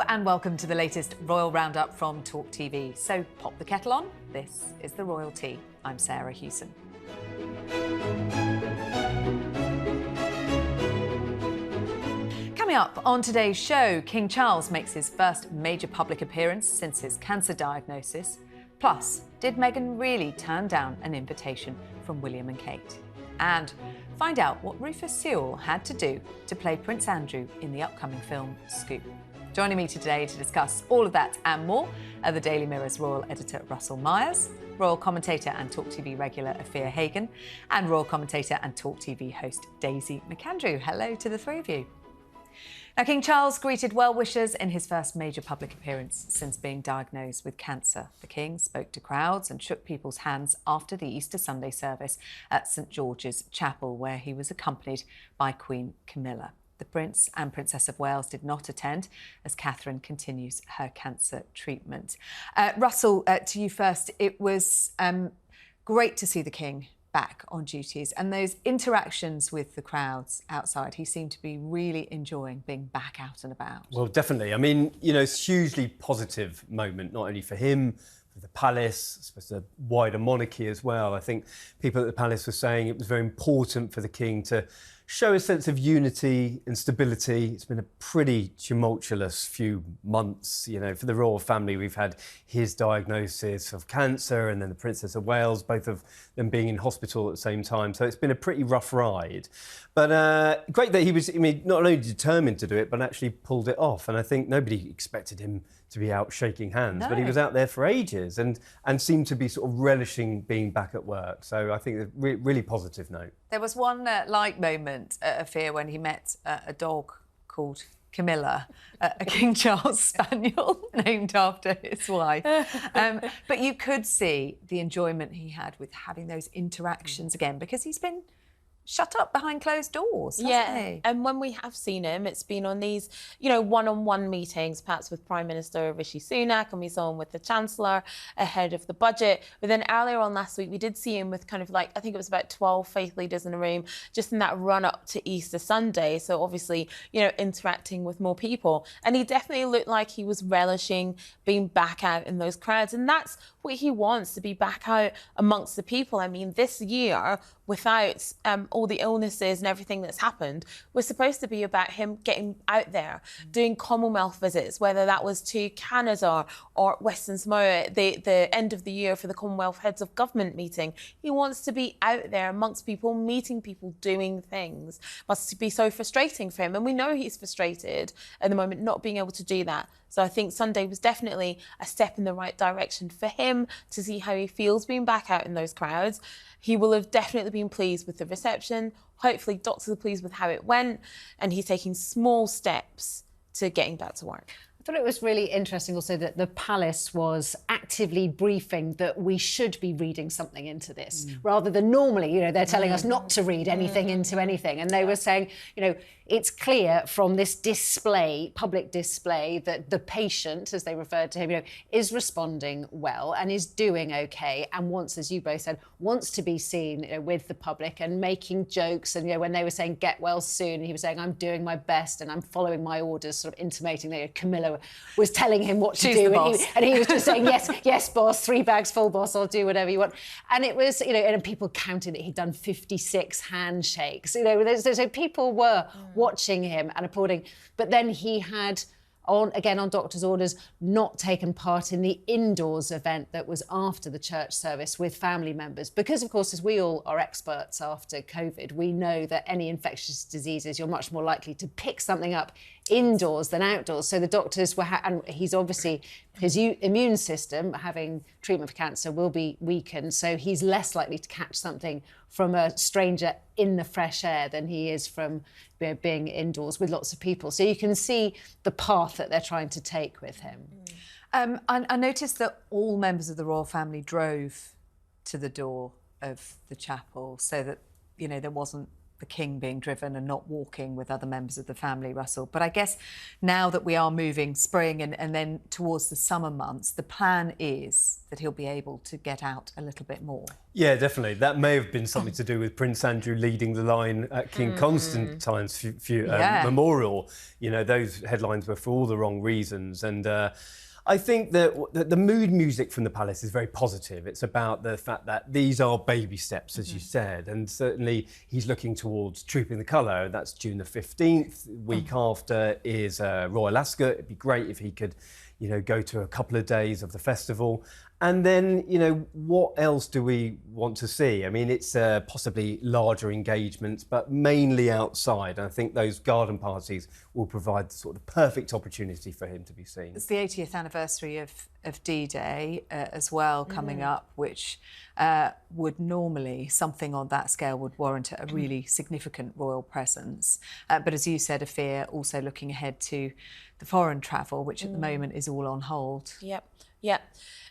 and welcome to the latest Royal Roundup from TalkTV. So pop the kettle on, this is the Royal Tea. I'm Sarah Hewson. Coming up on today's show, King Charles makes his first major public appearance since his cancer diagnosis. Plus, did Meghan really turn down an invitation from William and Kate? And find out what Rufus Sewell had to do to play Prince Andrew in the upcoming film Scoop. Joining me today to discuss all of that and more are the Daily Mirror's royal editor Russell Myers, royal commentator and TalkTV regular Afua Hagan, and royal commentator and TalkTV host Daisy McAndrew. Hello to the three of you. Now, King Charles greeted well-wishers in his first major public appearance since being diagnosed with cancer. The King spoke to crowds and shook people's hands after the Easter Sunday service at St George's Chapel, where he was accompanied by Queen Camilla. The Prince and Princess of Wales did not attend as Catherine continues her cancer treatment. Russell, to you first. It was great to see the King back on duties and those interactions with the crowds outside. He seemed to be really enjoying being back out and about. Well, definitely. I mean, you know, it's a hugely positive moment, not only for him, for the palace, I suppose the wider monarchy as well. I think people at the palace were saying it was very important for the King to show a sense of unity and stability. It's been a pretty tumultuous few months, you know, for the royal family. We've had his diagnosis of cancer and then the Princess of Wales, both of them being in hospital at the same time. So it's been a pretty rough ride. But great that he was, I mean, not only determined to do it, but actually pulled it off. And I think nobody expected him to be out shaking hands, but he was out there for ages and seemed to be sort of relishing being back at work. So I think a really positive note. There was one light moment at Afua when he met a dog called Camilla, a King Charles Spaniel named after his wife. But you could see the enjoyment he had with having those interactions again, because he's been shut up behind closed doors, hasn't he? And when we have seen him, it's been on these, you know, one-on-one meetings, perhaps with Prime Minister Rishi Sunak, and we saw him with the Chancellor ahead of the budget. But then earlier on last week, we did see him with kind of like, I think it was about 12 faith leaders in a room, just in that run-up to Easter Sunday. So obviously, you know, interacting with more people. And he definitely looked like he was relishing being back out in those crowds. And that's what he wants, to be back out amongst the people. I mean, this year, without all the illnesses and everything that's happened, was supposed to be about him getting out there, doing Commonwealth visits, whether that was to Canada or Western Samoa, the end of the year for the Commonwealth Heads of Government meeting. He wants to be out there amongst people, meeting people, doing things. Must be so frustrating for him. And we know he's frustrated at the moment not being able to do that. So I think Sunday was definitely a step in the right direction for him to see how he feels being back out in those crowds. He will have definitely been pleased with the reception. Hopefully doctors are pleased with how it went, and he's taking small steps to getting back to work. I thought it was really interesting also that the palace was actively briefing that we should be reading something into this, rather than normally, you know, they're telling us not to read anything into anything. And they were saying, you know, it's clear from this display, public display, that the patient, as they referred to him, you know, is responding well and is doing okay, and wants, as you both said, wants to be seen, you know, with the public and making jokes. And, you know, when they were saying get well soon, he was saying, I'm doing my best and I'm following my orders, sort of intimating that, you know, Camilla was telling him what to do, and he was just saying, yes, boss, 3 bags full, boss, I'll do whatever you want. And it was, you know, and people counted that he'd done 56 handshakes. You know, so people were watching him and applauding. But then he had, on doctor's orders, not taken part in the indoors event that was after the church service with family members. Because, of course, as we all are experts after COVID, we know that any infectious diseases, you're much more likely to pick something up indoors than outdoors. So the doctors were, and he's obviously, his immune system, having treatment for cancer, will be weakened. So he's less likely to catch something from a stranger in the fresh air than he is from, you know, being indoors with lots of people. So you can see the path that they're trying to take with him. I noticed that all members of the royal family drove to the door of the chapel so that, you know, there wasn't the king being driven and not walking with other members of the family, Russell. But I guess now that we are moving spring and then towards the summer months, the plan is that he'll be able to get out a little bit more. Yeah, definitely. That may have been something to do with Prince Andrew leading the line at King Constantine's memorial. You know, those headlines were for all the wrong reasons. And I think that the mood music from the palace is very positive. It's about the fact that these are baby steps, as you said, and certainly he's looking towards Trooping the Colour. That's June the 15th. Week after is Royal Ascot. It'd be great if he could, you know, go to a couple of days of the festival. And then, you know, what else do we want to see? I mean, it's possibly larger engagements, but mainly outside. And I think those garden parties will provide sort of the perfect opportunity for him to be seen. It's the 80th anniversary of D-Day as well coming up, which would normally, something on that scale would warrant a really significant royal presence. But as you said, Afua, also looking ahead to the foreign travel, which at the moment is all on hold. Yep.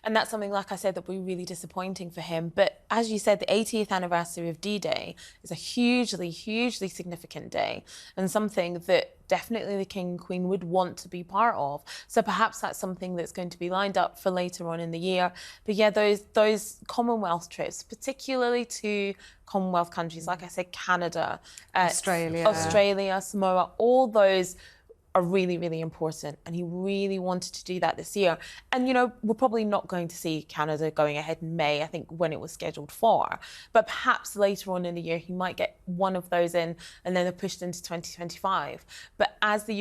And that's something, like I said, that will be really disappointing for him. But as you said, the 80th anniversary of D-Day is a hugely, hugely significant day and something that definitely the King and Queen would want to be part of. So perhaps that's something that's going to be lined up for later on in the year. But yeah, those Commonwealth trips, particularly to Commonwealth countries, like I said, Canada, Australia, Samoa, all those are really, really important. And he really wanted to do that this year. And, you know, we're probably not going to see Canada going ahead in May, I think, when it was scheduled for. But perhaps later on in the year, he might get one of those in and then they're pushed into 2025. But as the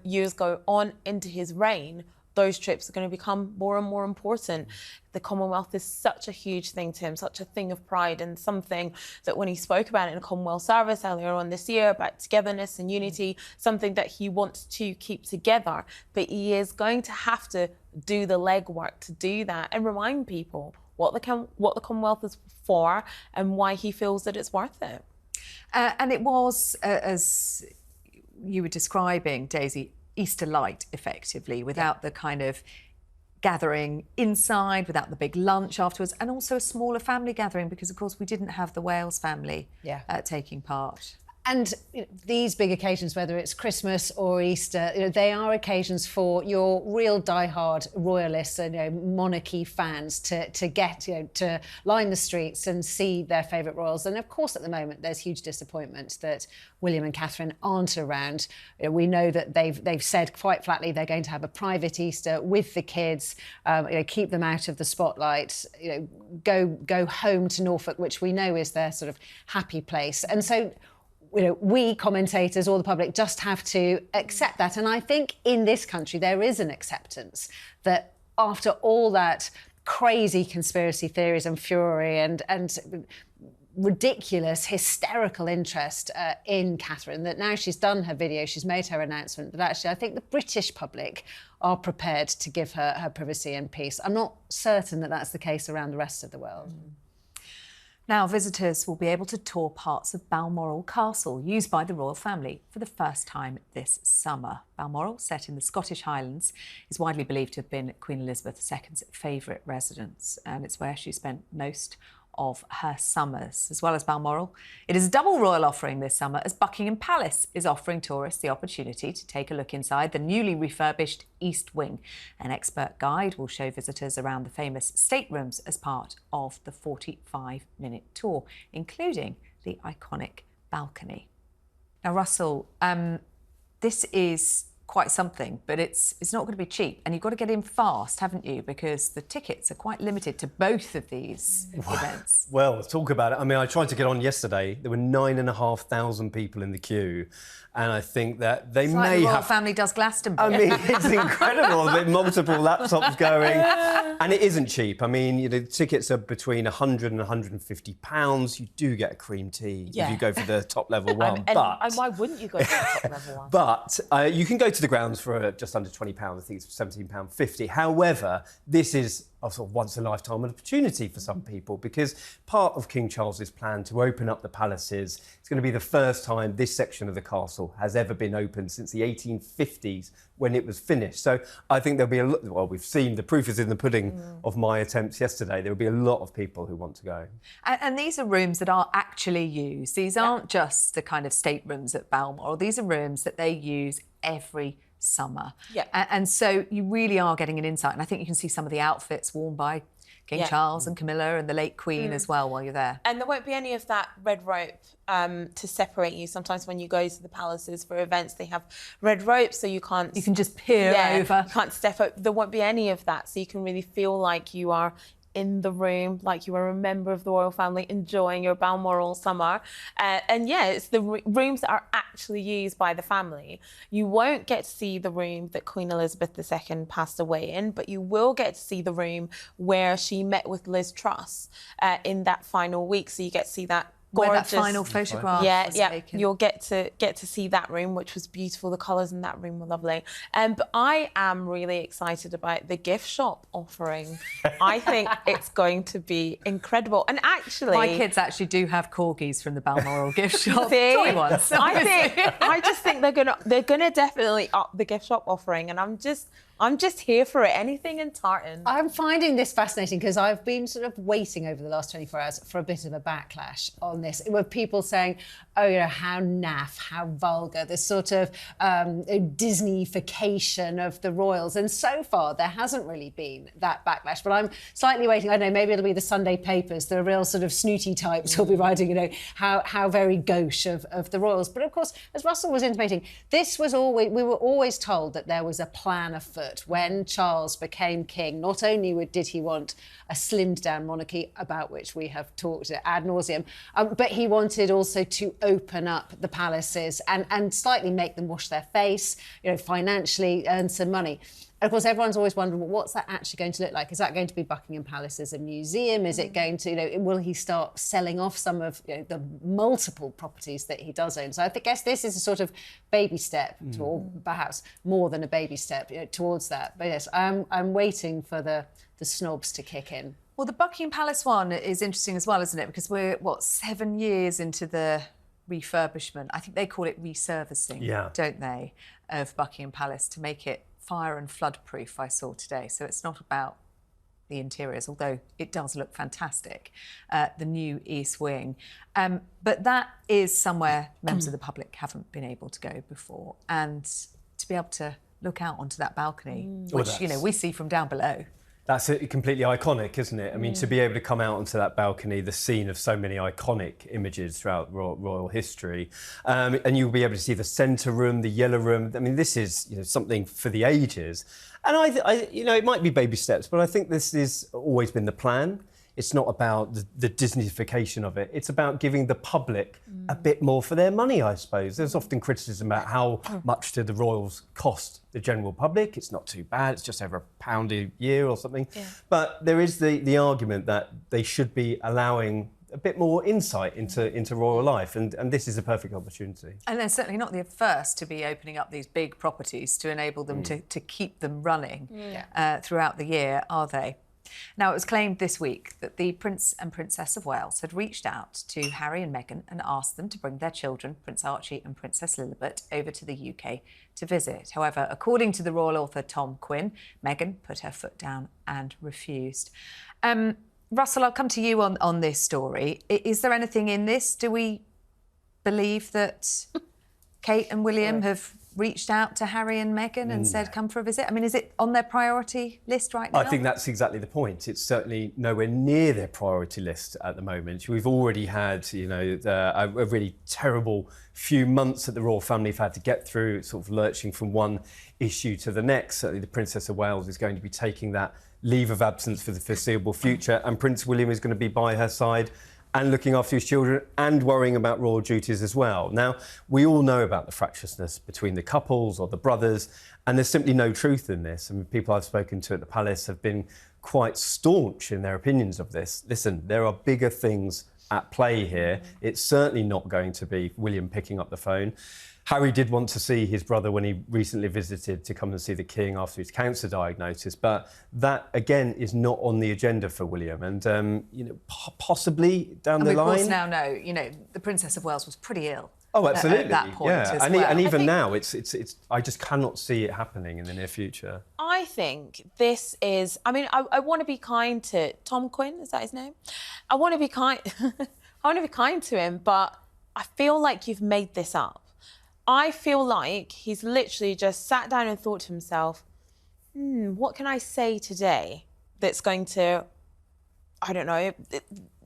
years go on into his reign, those trips are going to become more and more important. The Commonwealth is such a huge thing to him, such a thing of pride, and something that when he spoke about it in a Commonwealth service earlier on this year about togetherness and unity, something that he wants to keep together. But he is going to have to do the legwork to do that and remind people what the Commonwealth is for and why he feels that it's worth it. And it was, as you were describing, Daisy, Easter light, effectively, without the kind of gathering inside, without the big lunch afterwards, and also a smaller family gathering because, of course, we didn't have the Wales family taking part. And these big occasions, whether it's Christmas or Easter, they are occasions for your real diehard royalists and monarchy fans to get to line the streets and see their favourite royals. And of course, at the moment, there's huge disappointment that William and Catherine aren't around. We know that they've said quite flatly they're going to have a private Easter with the kids, keep them out of the spotlight, go home to Norfolk, which we know is their sort of happy place. And so, we commentators or the public just have to accept that. And I think in this country, there is an acceptance that after all that crazy conspiracy theories and fury and ridiculous, hysterical interest in Catherine, that now she's done her video, she's made her announcement, that actually I think the British public are prepared to give her privacy and peace. I'm not certain that that's the case around the rest of the world. Now, visitors will be able to tour parts of Balmoral Castle, used by the royal family for the first time this summer. Balmoral, set in the Scottish Highlands, is widely believed to have been Queen Elizabeth II's favourite residence, and it's where she spent most of her summers. As well as Balmoral, it is a double royal offering this summer, as Buckingham Palace is offering tourists the opportunity to take a look inside the newly refurbished East Wing. An expert guide will show visitors around the famous staterooms as part of the 45-minute tour, including the iconic balcony. Now, Russell, this is quite something, but it's not going to be cheap, and you've got to get in fast, haven't you? Because the tickets are quite limited to both of these events. Well, talk about it. I mean, I tried to get on yesterday. There were 9,500 people in the queue, and I think that they may the royal have. family does Glastonbury. I mean, it's incredible. With multiple laptops going, and it isn't cheap. I mean, the tickets are between £100 and £150. You do get a cream tea if you go for the top level one. And why wouldn't you go for the top level one? But you can go to the grounds for just under £20. I think it's £17.50. However, this is a sort of once-in-a-lifetime opportunity for some people, because part of King Charles's plan to open up the palaces, it's going to be the first time this section of the castle has ever been opened since the 1850s when it was finished. So I think there'll be a lot, well, we've seen the proof is in the pudding of my attempts yesterday. There'll be a lot of people who want to go. And these are rooms that are actually used. These aren't just the kind of staterooms at Balmoral. These are rooms that they use every summer. Yeah. And so you really are getting an insight. And I think you can see some of the outfits worn by King Charles and Camilla and the late Queen as well while you're there. And there won't be any of that red rope to separate you. Sometimes when you go to the palaces for events, they have red ropes, so you can't... You can just peer over. You can't step up. There won't be any of that, so you can really feel like you are in the room, like you are a member of the royal family enjoying your Balmoral summer. And yeah, it's the rooms that are actually used by the family. You won't get to see the room that Queen Elizabeth II passed away in, but you will get to see the room where she met with Liz Truss in that final week. So you get to see that gorgeous, where that final photograph was taken. You'll get to see that room, which was beautiful. The colours in that room were lovely. But I am really excited about the gift shop offering. I think it's going to be incredible. And actually, my kids actually do have corgis from the Balmoral gift shop. See? Toy ones. I just think they're gonna definitely up the gift shop offering, and I'm just here for it. Anything in tartan. I'm finding this fascinating because I've been sort of waiting over the last 24 hours for a bit of a backlash on this, with people saying, oh, you know, how naff, how vulgar, this sort of Disneyfication of the royals. And so far, there hasn't really been that backlash. But I'm slightly waiting. I don't know, maybe it'll be the Sunday papers, the real sort of snooty types who'll be writing, you know, how very gauche of the royals. But of course, as Russell was intimating, this was always, we were always told that there was a plan afoot. When Charles became king, not only did he want a slimmed-down monarchy, about which we have talked ad nauseum, but he wanted also to open up the palaces and slightly make them wash their face, you know, financially earn some money. And of course, everyone's always wondered, well, what's that actually going to look like? Is that going to be Buckingham Palace as a museum? Is it going to, you know, will he start selling off some of, you know, the multiple properties that he does own? So I guess this is a sort of baby step, or perhaps more than a baby step, you know, towards that. But yes, I'm waiting for the snobs to kick in. Well, the Buckingham Palace one is interesting as well, isn't it? Because we're, 7 years into the refurbishment. I think they call it resurfacing, don't they, of Buckingham Palace to make it fire and flood proof, I saw today. So it's not about the interiors, although it does look fantastic, the new East Wing. But that is somewhere members of the public haven't been able to go before. And to be able to look out onto that balcony, which, you know, we see from down below. That's completely iconic, isn't it? I mean, to be able to come out onto that balcony, the scene of so many iconic images throughout royal history, and you'll be able to see the centre room, the yellow room. I mean, this is, you know, something for the ages. And I you know, it might be baby steps, but I think this has always been the plan. It's not about the Disneyfication of it. It's about giving the public a bit more for their money, I suppose. There's often criticism about how much do the royals cost the general public. It's not too bad. It's just over £1 a year or something. Yeah. But there is the argument that they should be allowing a bit more insight into royal life, and this is a perfect opportunity. And they're certainly not the first to be opening up these big properties to enable them to keep them running throughout the year, are they? Now, it was claimed this week that the Prince and Princess of Wales had reached out to Harry and Meghan and asked them to bring their children, Prince Archie and Princess Lilibet, over to the UK to visit. However, according to the royal author Tom Quinn, Meghan put her foot down and refused. Russell, I'll come to you on this story. Is there anything in this? Do we believe that Kate and William have reached out to Harry and Meghan and said, come for a visit? I mean, is it on their priority list right now? I think that's exactly the point. It's certainly nowhere near their priority list at the moment. We've already had, you know, a really terrible few months that the royal family have had to get through, sort of lurching from one issue to the next. Certainly the Princess of Wales is going to be taking that leave of absence for the foreseeable future, and Prince William is going to be by her side and looking after his children and worrying about royal duties as well. Now, we all know about the fractiousness between the couples or the brothers, and there's simply no truth in this. I mean, people I've spoken to at the palace have been quite staunch in their opinions of this. Listen, there are bigger things at play here. It's certainly not going to be William picking up the phone. Harry did want to see his brother when he recently visited to come and see the King after his cancer diagnosis, but that again is not on the agenda for William. And possibly down the line. We of course now know, the Princess of Wales was pretty ill. Oh, absolutely. At that point yeah. as and, well. and even now, it's. I just cannot see it happening in the near future. I think this is. I mean, I want to be kind to Tom Quinn. Is that his name? I want to be kind. I want to be kind to him, but I feel like you've made this up. I feel like he's literally just sat down and thought to himself, what can I say today that's going to, I don't know,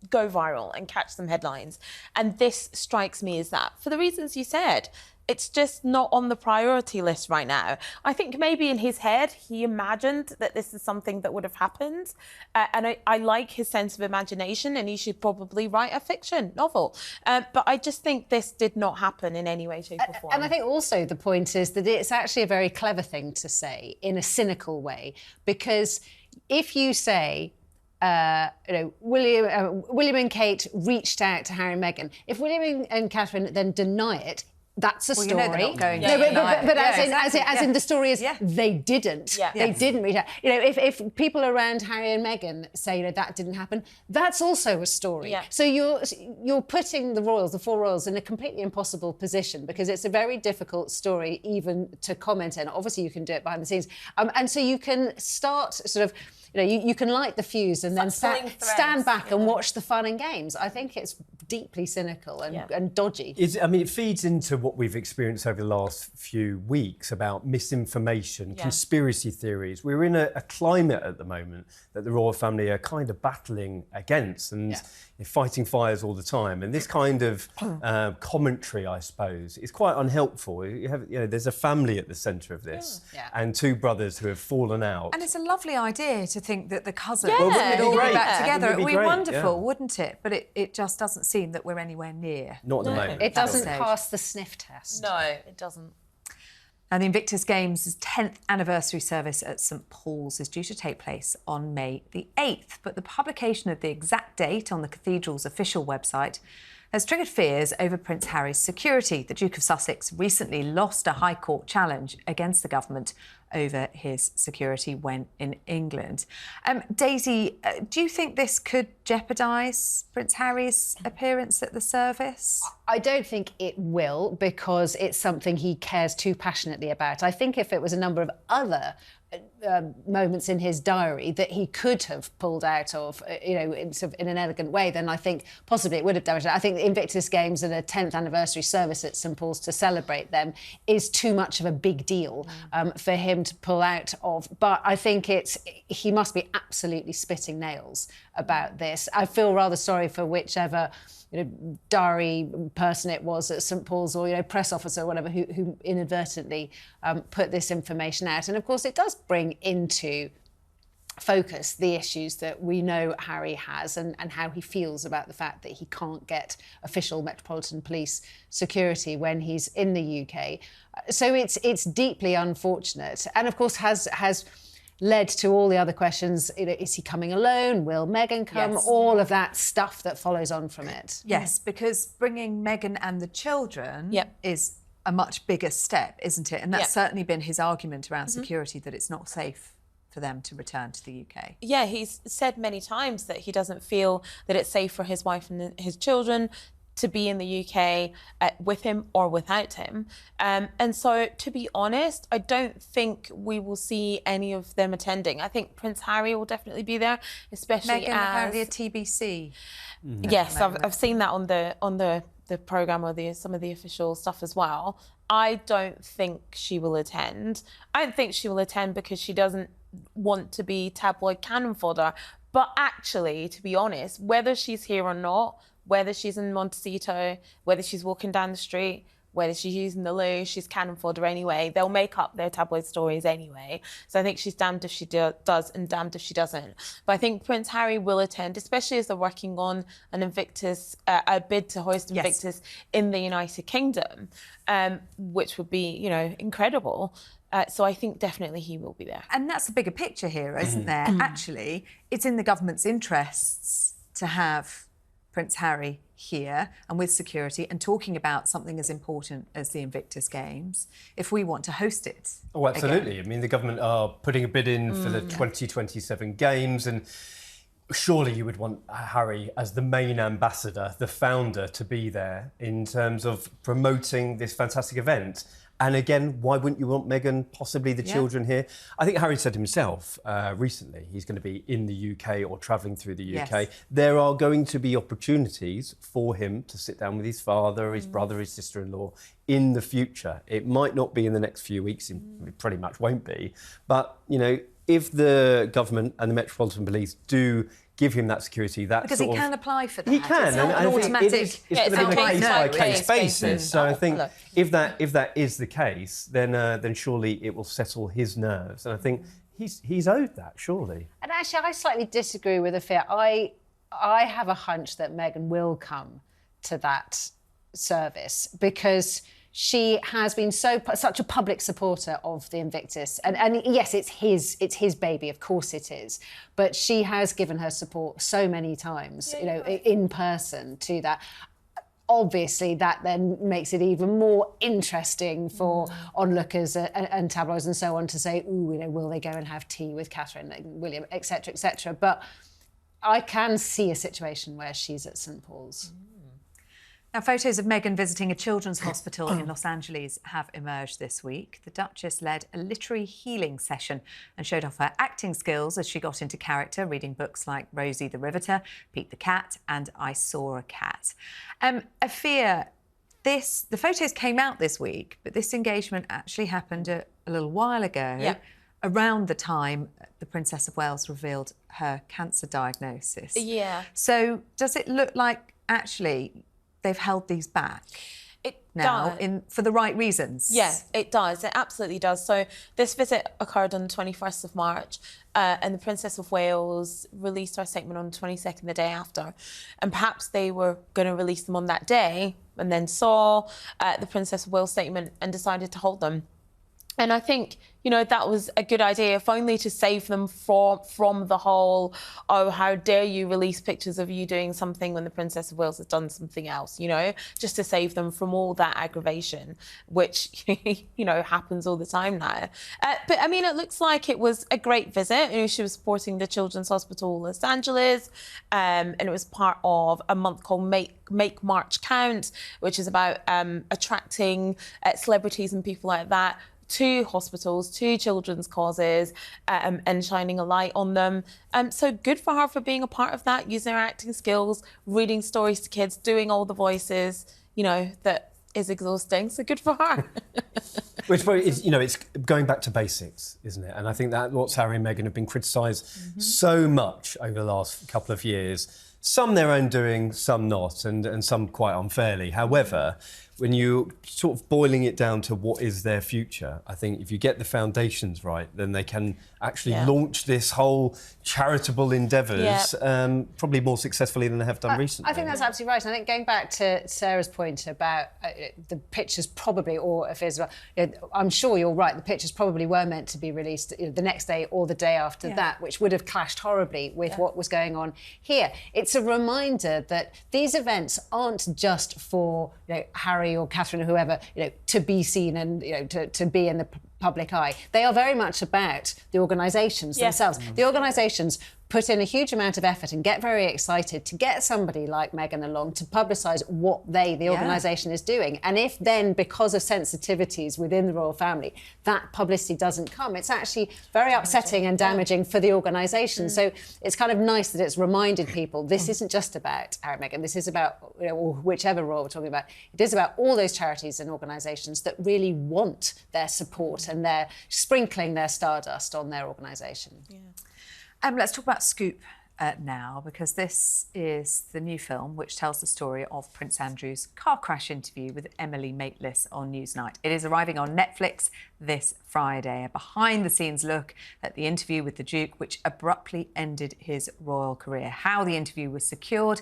go viral and catch some headlines? And this strikes me as that. For the reasons you said, it's just not on the priority list right now. I think maybe in his head, he imagined that this is something that would have happened. And I like his sense of imagination, and he should probably write a fiction novel. But I just think this did not happen in any way, shape or form. And I think also the point is that it's actually a very clever thing to say in a cynical way, because if you say, William and Kate reached out to Harry and Meghan, if William and Catherine then deny it, that's a story. They're not going but as in the story is they didn't. Yeah. They didn't reach out. If people around Harry and Meghan say that didn't happen, that's also a story. Yeah. So you're putting the royals, the four royals, in a completely impossible position, because it's a very difficult story even to comment on. Obviously, you can do it behind the scenes, and so you can start sort of. You can light the fuse and then stand back and watch the fun and games. I think it's deeply cynical and dodgy. It feeds into what we've experienced over the last few weeks about misinformation, conspiracy theories. We're in a climate at the moment that the royal family are kind of battling against and fighting fires all the time. And this kind of commentary, I suppose, is quite unhelpful. There's a family at the centre of this and two brothers who have fallen out. And it's a lovely idea to think that the cousins would all be be back great. together. It would be great, wonderful, wouldn't it? But it just doesn't seem that we're anywhere near. Not at the moment. It doesn't pass the sniff test. No, it doesn't. And the Invictus Games' 10th anniversary service at St Paul's is due to take place on May the 8th. But the publication of the exact date on the cathedral's official website has triggered fears over Prince Harry's security. The Duke of Sussex recently lost a High Court challenge against the government over his security when in England. Daisy, do you think this could jeopardise Prince Harry's appearance at the service? I don't think it will, because it's something he cares too passionately about. I think if it was a number of other moments in his diary that he could have pulled out of, in an elegant way, then I think possibly it would have damaged it. I think the Invictus Games and a 10th anniversary service at St Paul's to celebrate them is too much of a big deal for him to pull out of. But I think he must be absolutely spitting nails about this. I feel rather sorry for whichever diary person it was at St Paul's, or press officer or whatever, who inadvertently put this information out. And of course it does bring into focus the issues that we know Harry has and how he feels about the fact that he can't get official Metropolitan Police security when he's in the UK. So it's deeply unfortunate, and of course has led to all the other questions. Is he coming alone? Will Meghan come? Yes. All of that stuff that follows on from it. Yes, because bringing Meghan and the children is a much bigger step, isn't it? And that's certainly been his argument around security, that it's not safe for them to return to the UK. Yeah, he's said many times that he doesn't feel that it's safe for his wife and his children to be in the UK with him or without him. And so, to be honest, I don't think we will see any of them attending. I think Prince Harry will definitely be there, especially Meghan apparently a TBC. Yes, I've seen that on the programme or some of the official stuff as well. I don't think she will attend. I don't think she will attend because she doesn't want to be tabloid cannon fodder. But actually, to be honest, whether she's here or not, whether she's in Montecito, whether she's walking down the street, whether she's using the loo, she's cannon fodder anyway. They'll make up their tabloid stories anyway. So I think she's damned if she does and damned if she doesn't. But I think Prince Harry will attend, especially as they're working on an Invictus, a bid to hoist Invictus in the United Kingdom, which would be, incredible. So I think definitely he will be there. And that's a bigger picture here, isn't there? Actually, it's in the government's interests to have Prince Harry here and with security and talking about something as important as the Invictus Games if we want to host it? Oh, absolutely. Again? I mean, the government are putting a bid in for the 2027 Games, and surely you would want Harry as the main ambassador, the founder, to be there in terms of promoting this fantastic event. And again, why wouldn't you want Meghan, possibly the children here? I think Harry said himself recently he's going to be in the UK or travelling through the UK. Yes. There are going to be opportunities for him to sit down with his father, his brother, his sister-in-law in the future. It might not be in the next few weeks, it pretty much won't be. But, you know, if the government and the Metropolitan Police do give him that security, that because sort he can apply for that. He can, it's not an automatic. It's going to be on a case-by-case basis. So I think if that is the case, then surely it will settle his nerves, and I think he's owed that, surely. And actually, I slightly disagree with Afua. I have a hunch that Meghan will come to that service because she has been such a public supporter of the Invictus, and yes, it's his baby, of course it is, but she has given her support so many times, in person to that. Obviously, that then makes it even more interesting for onlookers and tabloids and so on to say, will they go and have tea with Catherine and William, etc., etc. But I can see a situation where she's at St Paul's. Now, photos of Meghan visiting a children's hospital in Los Angeles have emerged this week. The Duchess led a literary healing session and showed off her acting skills as she got into character, reading books like Rosie the Riveter, Pete the Cat and I Saw a Cat. Afua, the photos came out this week, but this engagement actually happened a little while ago, around the time the Princess of Wales revealed her cancer diagnosis. Yeah. So does it look like actually they've held these back for the right reasons? Yeah, it does. It absolutely does. So this visit occurred on the 21st of March and the Princess of Wales released her statement on the 22nd, the day after. And perhaps they were going to release them on that day and then saw the Princess of Wales statement and decided to hold them. And I think, that was a good idea, if only to save them from the whole, oh, how dare you release pictures of you doing something when the Princess of Wales has done something else, just to save them from all that aggravation, which, happens all the time now. But, I mean, it looks like it was a great visit. She was supporting the Children's Hospital Los Angeles, and it was part of a month called Make March Count, which is about attracting celebrities and people like that to hospitals, to children's causes, and shining a light on them. So good for her for being a part of that, using her acting skills, reading stories to kids, doing all the voices, that is exhausting. So good for her. Which is, it's going back to basics, isn't it? And I think that what's Harry and Meghan have been criticised so much over the last couple of years. Some their own doing, some not, and some quite unfairly. However, when you sort of boiling it down to what is their future, I think if you get the foundations right, then they can actually launch this whole charitable endeavours probably more successfully than they have done recently. I think that's absolutely right. I think going back to Sarah's point about the pictures probably, or if it's, I'm sure you're right, the pictures probably were meant to be released the next day or the day after that, which would have clashed horribly with what was going on here. It's a reminder that these events aren't just for Harry or Catherine or whoever to be seen and to be in the public eye. They are very much about the organisations themselves. The organisations put in a huge amount of effort and get very excited to get somebody like Meghan along to publicise what the organisation is doing. And if then, because of sensitivities within the royal family, that publicity doesn't come, it's actually very upsetting and damaging for the organisation. So it's kind of nice that it's reminded people this isn't just about Harry and Meghan, this is about, or whichever royal we're talking about, it is about all those charities and organisations that really want their support and they're sprinkling their stardust on their organisation. Let's talk about Scoop now, because this is the new film which tells the story of Prince Andrew's car crash interview with Emily Maitlis on Newsnight. It is arriving on Netflix this Friday. A behind-the-scenes look at the interview with the Duke, which abruptly ended his royal career, how the interview was secured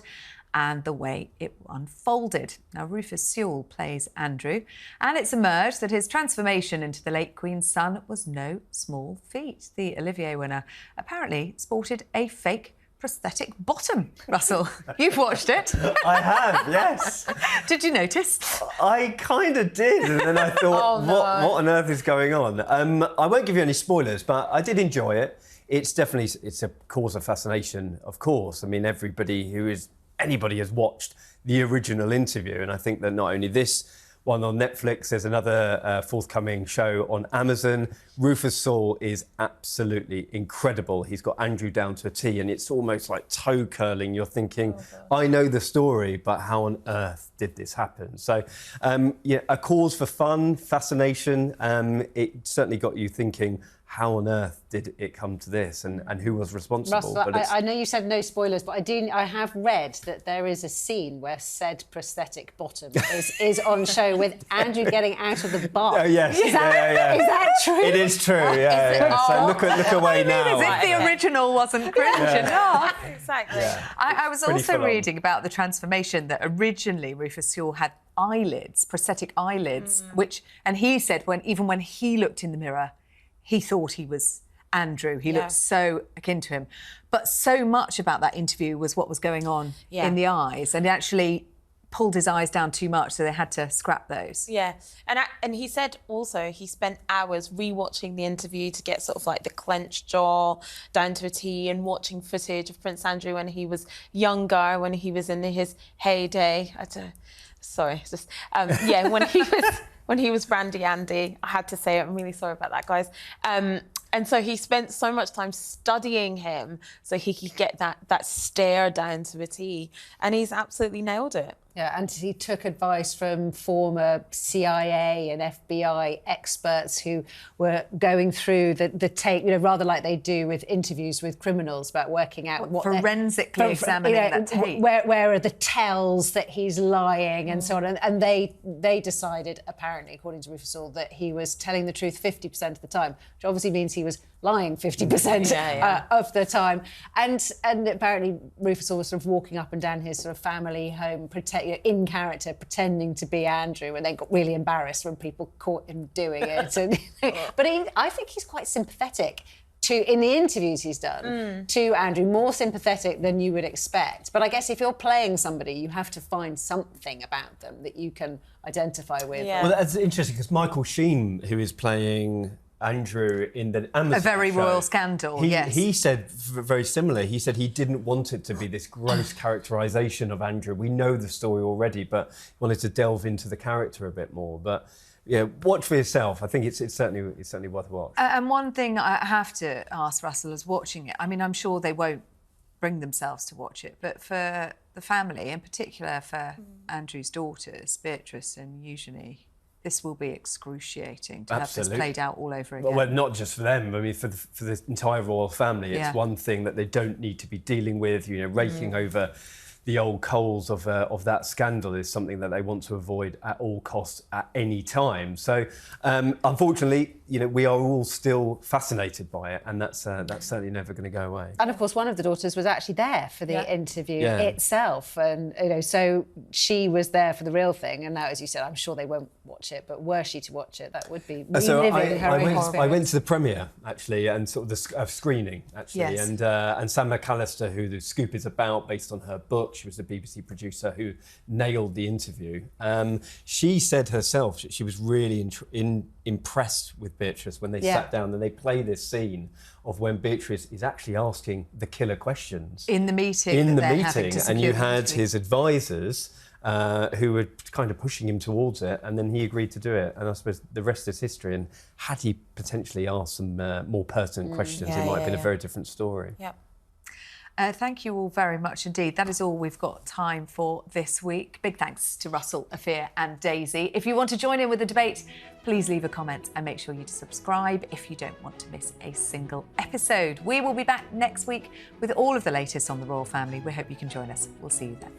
and the way it unfolded. Now, Rufus Sewell plays Andrew, and it's emerged that his transformation into the late Queen's son was no small feat. The Olivier winner apparently sported a fake prosthetic bottom, Russell. You've watched it. I have, yes. Did you notice? I kind of did, and then I thought, what on earth is going on? I won't give you any spoilers, but I did enjoy it. It's a cause of fascination, of course. I mean, anybody has watched the original interview, and I think that not only this one on Netflix, there's another forthcoming show on Amazon. Rufus Sewell is absolutely incredible. He's got Andrew down to a T, and it's almost like toe curling. You're thinking, I know the story, but how on earth did this happen? So, a cause for fun, fascination. It certainly got you thinking, how on earth did it come to this, and who was responsible? Russell, I know you said no spoilers, but I have read that there is a scene where said prosthetic bottom is on show with Andrew getting out of the bar. Oh yes, Is that true? It is true. Yeah. So look away now. As if the original wasn't cringe enough. Exactly. Yeah. I was also reading about the transformation that originally Rufus Sewell had eyelids, prosthetic eyelids, and he said even when he looked in the mirror, he thought he was Andrew. He looked so akin to him. But so much about that interview was what was going on in the eyes, and he actually pulled his eyes down too much, so they had to scrap those. Yeah, and he said also he spent hours rewatching the interview to get sort of like the clenched jaw down to a T, and watching footage of Prince Andrew when he was younger, when he was in his heyday. When he was Randy Andy. I had to say it. I'm really sorry about that, guys. And so he spent so much time studying him so he could get that stare down to a T. And he's absolutely nailed it. Yeah, and he took advice from former CIA and FBI experts who were going through the tape, rather like they do with interviews with criminals, about working out what forensically examining that tape. Where are the tells that he's lying and so on. And they decided, apparently, according to Rufus Sewell, that he was telling the truth 50% of the time, which obviously means he was lying 50% of the time. And apparently Rufus Sewell was sort of walking up and down his sort of family home, in character, pretending to be Andrew, and then got really embarrassed when people caught him doing it. But I think he's quite sympathetic in the interviews he's done to Andrew, more sympathetic than you would expect. But I guess if you're playing somebody, you have to find something about them that you can identify with. Yeah. Well, that's interesting, because Michael Sheen, who is playing Andrew in the Amazon A Very show, Royal Scandal, yes. He said very similar. He said he didn't want it to be this gross characterisation of Andrew. We know the story already, but he wanted to delve into the character a bit more. But yeah, watch for yourself. I think it's certainly worth a watch. And one thing I have to ask Russell is watching it. I mean, I'm sure they won't bring themselves to watch it, but for the family, in particular for Andrew's daughters, Beatrice and Eugenie, this will be excruciating to have this played out all over again. Well, not just for them. I mean, for the entire royal family, it's one thing that they don't need to be dealing with. Raking over the old coals of that scandal is something that they want to avoid at all costs at any time. So, unfortunately, we are all still fascinated by it, and that's certainly never going to go away. And of course, one of the daughters was actually there for the interview itself, and so she was there for the real thing. And now, as you said, I'm sure they won't watch it, but were she to watch it, that would be reliving her own experience. I went to the premiere actually, and sort of the screening actually, and Sam McAllister, who The Scoop is about, based on her book. She was the BBC producer who nailed the interview. She said herself she was really impressed with Beatrice when they sat down and they play this scene of when Beatrice is actually asking the killer questions. In the meeting. And you had his advisors who were kind of pushing him towards it, and then he agreed to do it. And I suppose the rest is history. And had he potentially asked some more pertinent questions, it might have been a very different story. Yep. Thank you all very much indeed. That is all we've got time for this week. Big thanks to Russell, Afua and Daisy. If you want to join in with the debate, please leave a comment and make sure you subscribe if you don't want to miss a single episode. We will be back next week with all of the latest on the royal family. We hope you can join us. We'll see you then.